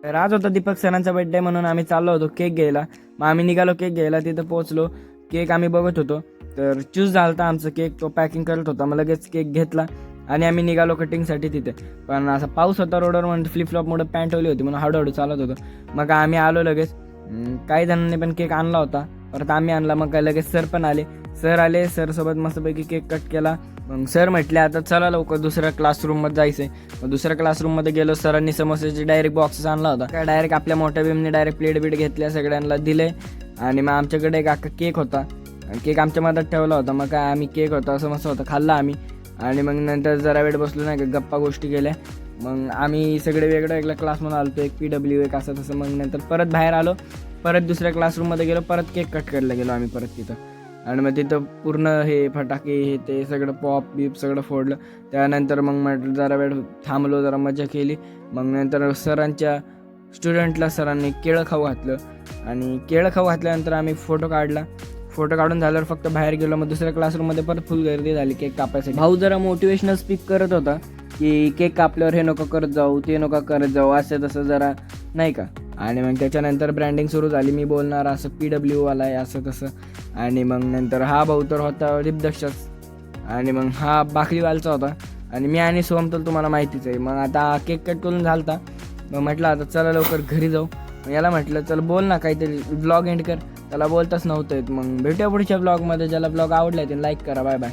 तर आज होता दीपक सरांचा बर्थडे म्हणून आम्ही चाललो होतो केक घ्यायला. मग आम्ही निघालो केक घ्यायला. तिथं पोहोचलो. केक आम्ही बघत होतो. तर चूज झाला होता आमचा केक. तो पॅकिंग करत होता. मग लगेच केक घेतला आणि आम्ही निघालो कटिंगसाठी तिथे. पण असा पाऊस होता रोडवर म्हणून फ्लिपफ्लॉपमुळे पॅन्ट ओली होती म्हणून हळूहळू चालत होतो. मग आम्ही आलो लगेच. काही जणांनी पण केक आणला होता. परत आम्ही आणला. मग काय लगेच सर पण आले. सर आले. सरसोबत मस्तपैकी केक कट केला. मग सर म्हटले आता चला लवकर दुसऱ्या क्लासरूममध्ये जायचं आहे. मग दुसऱ्या क्लासरूममध्ये गेलो. सरांनी समोसेचे डायरेक्ट बॉक्सेस आणला होता. काय डायरेक्ट आपल्या मोठ्या बीमने डायरेक्ट प्लेट बीट घेतल्या सगळ्यांना दिले. आणि मग आमच्याकडे एक अख्खा केक होता. केक आमच्या मदत ठेवला होता. मग काय आम्ही केक होता असं मस्त होतं खाल्ला आम्ही. आणि मग नंतर जरा वेळ बसलो नाही का गप्पा गोष्टी केल्या. मग आम्ही सगळे वेगळ्या वेगळ्या क्लासमध्ये आलो होतो. एक PW एक असं तसं. मग नंतर परत बाहेर आलो. परत दुसऱ्या क्लासरूममध्ये गेलो. परत केक कट करायला गेलो आम्ही परत तिथं. आणि मग तिथं पूर्ण हे फटाके हे ते सगळं पॉप बीप सगळं फोडलं. त्यानंतर मग म्हटलं जरा वेळ थांबलो जरा मजा केली. मग नंतर सरांच्या स्टुडंटला सरांनी केळं खाऊ घातलं. आणि केळं खाऊ घातल्यानंतर आम्ही फोटो काढला. फोटो काढून झाल्यावर फक्त बाहेर गेलो. मग दुसऱ्या क्लासरूममध्ये परत फुल गर्दी झाली केक कापायसाठी. भाऊ जरा मोटिवेशनल स्पीक करत होता की केक कापल्यावर हे नको करत जाऊ ते नको करत जाऊ असं तसं जरा नाही का. आणि मग त्याच्यानंतर ब्रँडिंग सुरू झाली. मी बोलणार असं PW वाला आहे असं तसं. आणि मग नंतर हा भाऊ तर होता दीपदक्षच. आणि मग हा बाकरीवालचा होता. आणि मी आणि सोहम तर तुम्हाला माहितीच आहे. मग आता केक कट करून झालता. मग म्हटलं आता चला लवकर घरी जाऊ. मग याला म्हटलं चल बोल ना काहीतरी ब्लॉग एंड कर. त्याला बोलताच नव्हतं येत. मग भेटूया पुढच्या ब्लॉगमध्ये. ज्याला ब्लॉग आवडला ते लाईक करा. Bye bye.